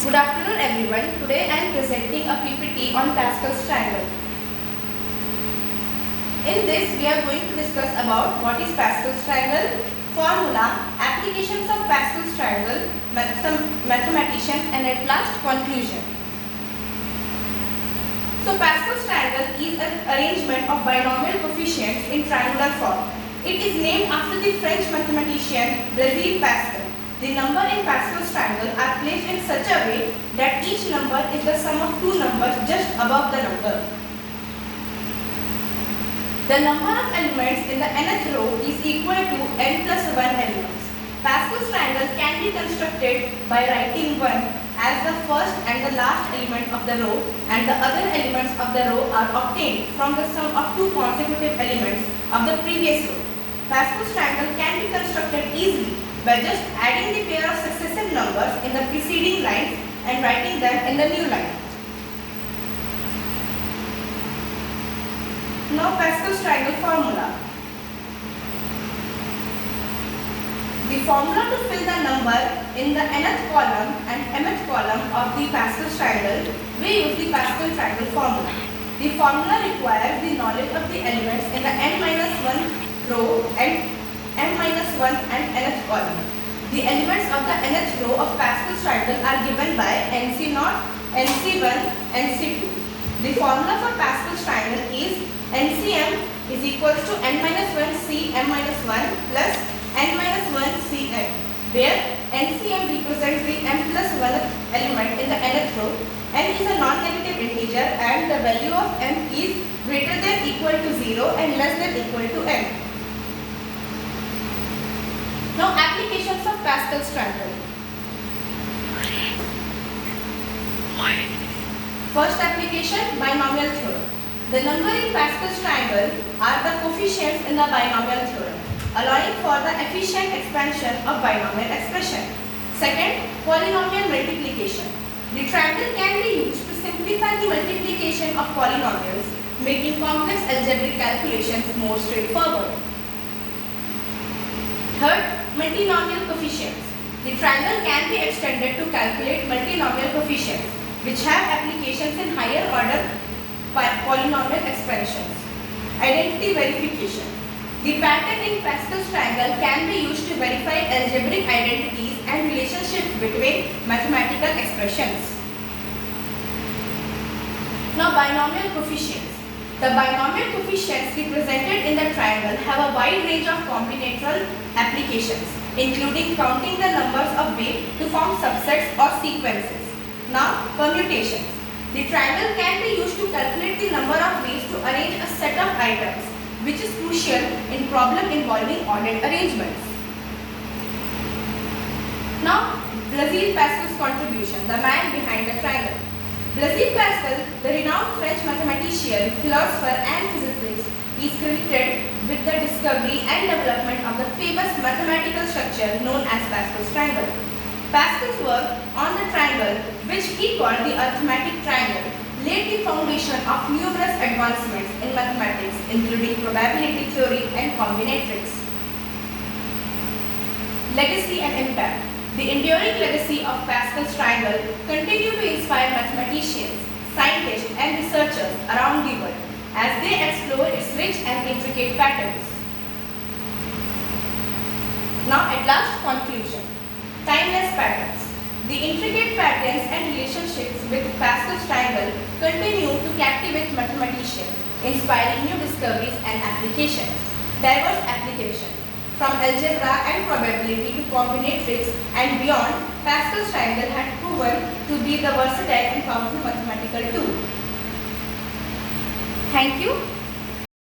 Good afternoon everyone. Today I am presenting a PPT on Pascal's triangle. In this we are going to discuss about what is Pascal's triangle, formula, applications of Pascal's triangle, some mathematicians and at last conclusion. So Pascal's triangle is an arrangement of binomial coefficients in triangular form. It is named after the French mathematician Blaise Pascal. The number in Pascal's triangle are placed in such a way that each number is the sum of two numbers just above the number. The number of elements in the nth row is equal to n plus 1 elements. Pascal's triangle can be constructed by writing 1 as the first and the last element of the row, and the other elements of the row are obtained from the sum of two consecutive elements of the previous row. Pascal's triangle can be constructed easily by just adding the pair of successive numbers in the preceding lines and writing them in the new line. Now Pascal's triangle formula. The formula to fill the number in the nth column and mth column of the Pascal's triangle, we use the Pascal triangle formula. The formula requires the knowledge of the elements in the n-1 row and m-1 and nth column. The elements of the nth row of Pascal's triangle are given by nc0, nc1, nc2. The formula for Pascal's triangle is NCM is equals to n-1c m-1 plus n-1cm, where NCM represents the m plus 1th element in the nth row. N is a non-negative integer and the value of m is greater than equal to 0 and less than equal to n. Now applications of Pascal's triangle. First application, binomial theorem. The number in Pascal's triangle are the coefficients in the binomial theorem, allowing for the efficient expansion of binomial expression. Second, polynomial multiplication. The triangle can be used to simplify the multiplication of polynomials, making complex algebraic calculations more straightforward. Third, multinomial coefficients. The triangle can be extended to calculate multinomial coefficients, which have applications in higher order polynomial expansions. Identity verification. The pattern in Pascal's triangle can be used to verify algebraic identities and relationships between mathematical expressions. Now binomial coefficients. The binomial coefficients represented in the triangle have a wide range of combinatorial applications, including counting the numbers of ways to form subsets or sequences. Now, permutations. The triangle can be used to calculate the number of ways to arrange a set of items, which is crucial in problem involving ordered arrangements. Now, Blaise Pascal's contribution, the man behind the triangle. Blaise Pascal, the renowned French mathematician, philosopher and physicist, is credited with the discovery and development of the famous mathematical structure known as Pascal's triangle. Pascal's work on the triangle, which he called the arithmetic triangle, laid the foundation of numerous advancements in mathematics, including probability theory and combinatorics. Legacy and impact. The enduring legacy of Pascal's triangle continue to inspire mathematicians, scientists and researchers around the world as they explore its rich and intricate patterns. Now at last, conclusion. Timeless patterns. The intricate patterns and relationships with Pascal's triangle continue to captivate mathematicians, inspiring new discoveries and applications. Diverse applications. From algebra and probability to combinatorics and beyond, Pascal's triangle had proven to be the versatile and powerful mathematical tool. Thank you.